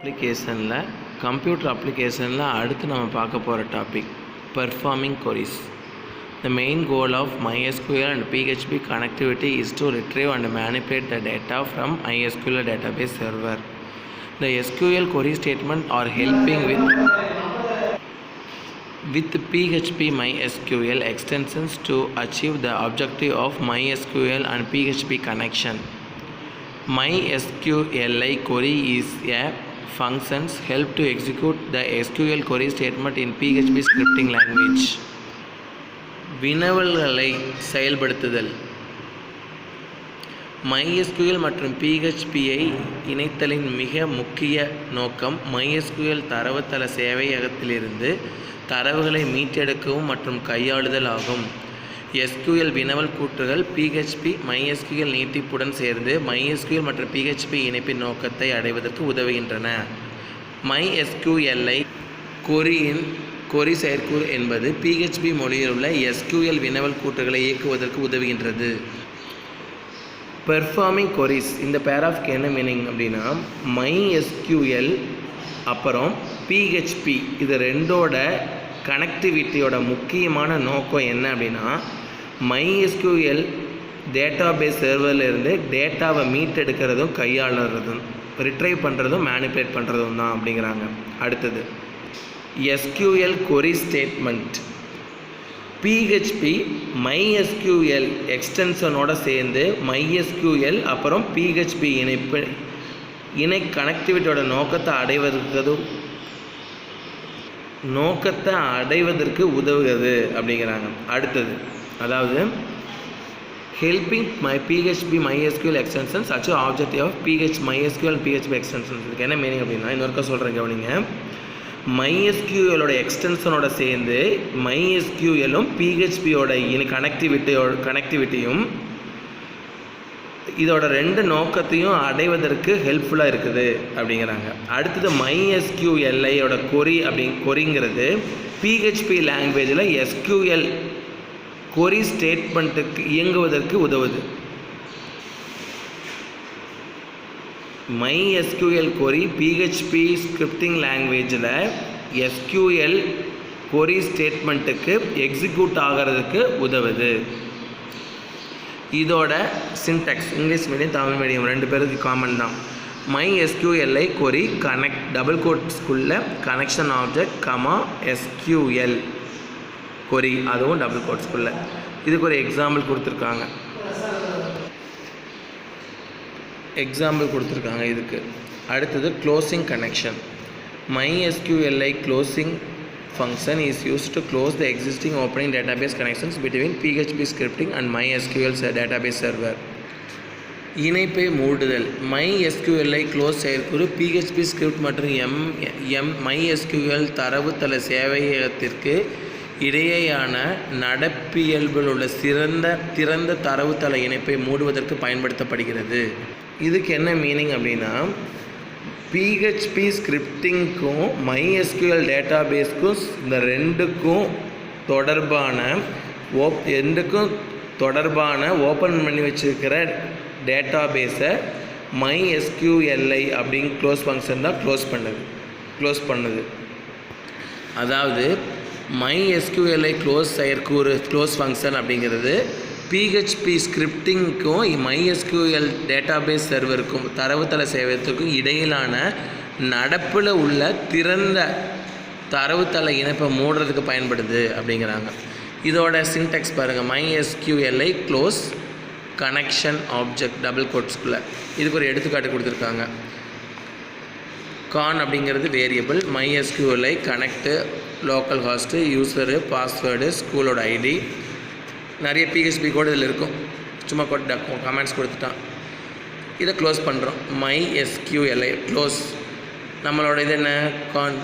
அப்ளிகேஷனில் கம்ப்யூட்டர் அப்ளிகேஷனில் அடுத்து நம்ம பார்க்க போகிற topic performing queries. The main goal of MySQL and PHP connectivity is to retrieve and manipulate the data from MySQL database server. The SQL query statement are helping with PHP MySQL extensions to achieve the objective of MySQL and PHP connection. MySQLi query is a functions help to execute the SQL query statement in PHP scripting language. வினவல்களை செயல்படுத்துதல். MySQL மற்றும் PHP-ஐ இணைத்தலின் மிக முக்கிய நோக்கம் MySQL தரவுத்தள சேவையகத்திலிருந்து தரவுகளை மீட்டெடுக்கவும் மற்றும் கையாளுதல் ஆகும். SQL வினவல் கூற்றுகள் PHP MySQL நீட்டிப்புடன் சேர்ந்து MySQL மற்றும் PHP இணைப்பின் நோக்கத்தை அடைவதற்கு உதவுகின்றன. MySQLi கொரி செயற்கூறு என்பது PHP மொழியில் உள்ள SQL வினவல் கூற்றுகளை இயக்குவதற்கு உதவுகின்றது. பெர்ஃபார்மிங் கொரிஸ் இந்த பேராஃப்க்கு என்ன மீனிங் அப்படின்னா, MySQL அப்புறம் PHP இது ரெண்டோட கனெக்டிவிட்டியோட முக்கியமான நோக்கம் என்ன அப்படின்னா, MySQL டேட்டாபேஸ் சர்வர்லேருந்து டேட்டாவை மீட்டெடுக்கிறதும் கையாளுறதும் ரிட்ரைவ் பண்ணுறதும் மேனிப்புலேட் பண்ணுறதும் தான் அப்படிங்கிறாங்க. அடுத்தது SQL query statement. PHP MySQL எக்ஸ்டென்ஷனோட சேர்ந்து MySQL அப்புறம் PHP இணை கனெக்டிவிட்டியோட நோக்கத்தை அடைவதற்கு உதவுகிறது அப்படிங்கிறாங்க. அடுத்தது அதாவது ஹெல்பிங் PHP MySQL எக்ஸ்டென்ஷன்ஸ் அச்சு objective of MySQL PHP extensions. இதுக்கு என்ன மீனிங் அப்படின்னா, இன்னொருக்கா சொல்கிறேன் கவனிங்க. MySQLோட எக்ஸ்டென்ஷனோட சேர்ந்து MySQLும் PHPயோட கனெக்டிவிட்டியும் இதோட ரெண்டு நோக்கத்தையும் அடைவதற்கு ஹெல்ப்ஃபுல்லாக இருக்குது அப்படிங்கிறாங்க. அடுத்தது MySQLiயோட கொரிங்கிறது PHP லாங்குவேஜில் SQL கொரி ஸ்டேட்மெண்ட்டுக்கு இயங்குவதற்கு உதவுது. MySQL கொரி PHP ஸ்கிரிப்டிங் லாங்குவேஜில் SQL கொரி ஸ்டேட்மெண்ட்டுக்கு எக்ஸிக்யூட் ஆகிறதுக்கு உதவுது. இதோட syntax English medium Tamil medium ரெண்டு பேருக்கு காமன் தான். MySQLi கொரி கனெக்ட் டபுள் கோட்ஸ்குள்ள கனெக்ஷன் ஆப்ஜெக்ட் SQL கொரி அதுவும் டபுள் கோட்ஸ்குள்ள. இதுக்கு ஒரு எக்ஸாம்பிள் கொடுத்துருக்காங்க இதுக்கு. அடுத்தது closing connection. MySQLi closing function is used to close the existing opening database connections between PHP scripting and MySQL database server. இணைப்பை மூடுதல். MySQLi close செயற்கூறு PHP script மற்றும் MySQL தரவுத்தள சேவையகத்திற்கு இடையேயான நடப்பியல்பில் உள்ள திறந்த தரவுத்தள இணைப்பை மூடுவதற்கு பயன்படுத்தப்படுகிறது. இதுக்கு என்ன மீனிங் அப்படின்னா, PHP ஸ்கிரிப்டிங்க்கும் MySQL டேட்டாபேஸ்க்கும் இந்த ரெண்டுக்கும் தொடர்பான ஓப்பன் பண்ணி வச்சுருக்கிற டேட்டாபேஸை MySQLi அப்படிங்க க்ளோஸ் ஃபங்க்ஷன் தான் க்ளோஸ் பண்ணுது. அதாவது MySQLi க்ளோஸ் செயற்கூறு க்ளோஸ் ஃபங்க்ஷன் அப்படிங்கிறது PHP ஸ்கிரிப்டிங்க்கும் MySQL டேட்டாபேஸ் சர்வருக்கும் தரவுத்தள சேவையகத்துக்கும் இடையிலான நடப்பில் உள்ள திறந்த தரவுத்தள இணைப்பை மூடுறதுக்கு பயன்படுது அப்படிங்கிறாங்க. இதோட சின்டாக்ஸ் பாருங்கள். MySQLi close connection object double கோட்ஸ்குள்ளே. இதுக்கு ஒரு எடுத்துக்காட்டு கொடுத்துருக்காங்க. கான் அப்படிங்கிறது variable, MySQLi connect local host user password ஸ்கூலோட ஐடி நிறைய PHP கோடு இதில் இருக்கும். சும்மா கமெண்ட்ஸ் கொடுத்துட்டான். இதை க்ளோஸ் பண்ணுறோம். MySQLi close. நம்மளோட இது என்ன கான்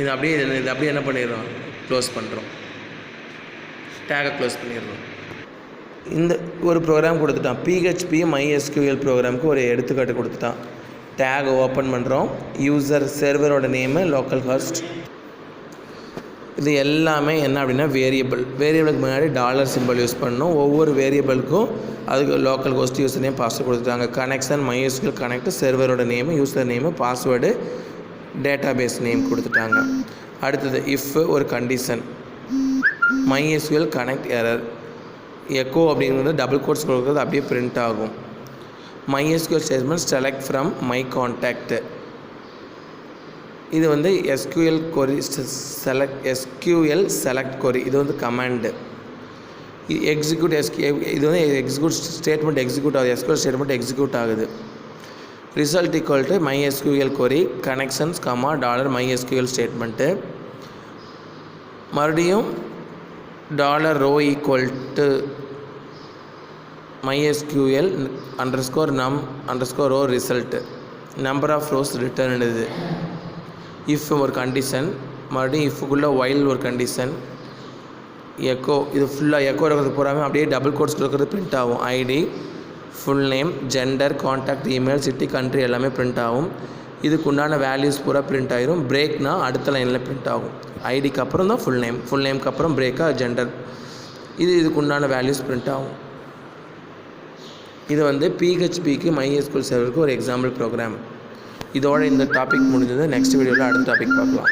இது அப்படியே என்ன பண்ணிடுறோம், க்ளோஸ் பண்ணுறோம். டேகை க்ளோஸ் பண்ணிடுறோம். இந்த ஒரு ப்ரோக்ராம் கொடுத்துட்டான். PHP MySQL ப்ரோக்ராமுக்கு ஒரு எடுத்துக்காட்டு கொடுத்துட்டான். டேக் ஓப்பன் பண்ணுறோம். யூசர் சர்வரோட நேமு லோக்கல் ஹாஸ்ட். இது எல்லாமே என்ன அப்படின்னா வேரியபிளுக்கு முன்னாடி டாலர் சிம்பிள் யூஸ் பண்ணணும். ஒவ்வொரு வேரியபிளுக்கும் அதுக்கு local host user name password கொடுத்துட்டாங்க. கனெக்ஷன் MySQL கனெக்ட் சர்வரோட name user name password database name கொடுத்துட்டாங்க. அடுத்தது இஃப் ஒரு condition, MySQL connect error, echo அப்படிங்கிறது டபுள் கோட்ஸ் கொடுக்குறது அப்படியே பிரிண்ட் ஆகும். MySQL statement select from my contact, இது வந்து SQL கொரி செலக்ட் கொரி, இது வந்து கமாண்டு. எக்ஸிக்யூட் இது வந்து எக்ஸிக்யூட் ஸ்டேட்மெண்ட் எக்ஸிக்யூட் ஆகுது, SQL ஸ்டேட்மெண்ட் எக்ஸிக்யூட் ஆகுது. Result equal to MySQL query connections $MySQL statement. மறுபடியும் $row equal to MySQL _num_row result, number of rows return. இது இஃப் ஒரு கண்டிஷன், மறுபடியும் இஃப்குள்ளே while ஒரு கண்டிஷன், எக்கோ, இது ஃபுல்லாக எக்கோ இருக்கிறது பூராமே அப்படியே டபுள் கோட்ஸ் இருக்கிறது பிரிண்ட் ஆகும். ID, full name, gender, contact, email, city, country எல்லாமே பிரிண்ட் ஆகும். இதுக்கு உண்டான வேல்யூஸ் பூரா பிரிண்ட் ஆகிரும். பிரேக்னா அடுத்த லைனில் பிரிண்ட் ஆகும். ஐடிக்கு அப்புறம் தான் ஃபுல் நேம்க்கு அப்புறம் பிரேக்காக ஜெண்டர், இதுக்கு உண்டான வேல்யூஸ் பிரிண்ட் ஆகும். இது வந்து PHPக்கு MySQL சர்வருக்கு ஒரு எக்ஸாம்பிள் ப்ரோக்ராம். இதோட இந்த டாபிக் முடிஞ்சது. நெக்ஸ்ட் வீடியோவில் அடுத்த டாபிக் பார்க்கலாம்.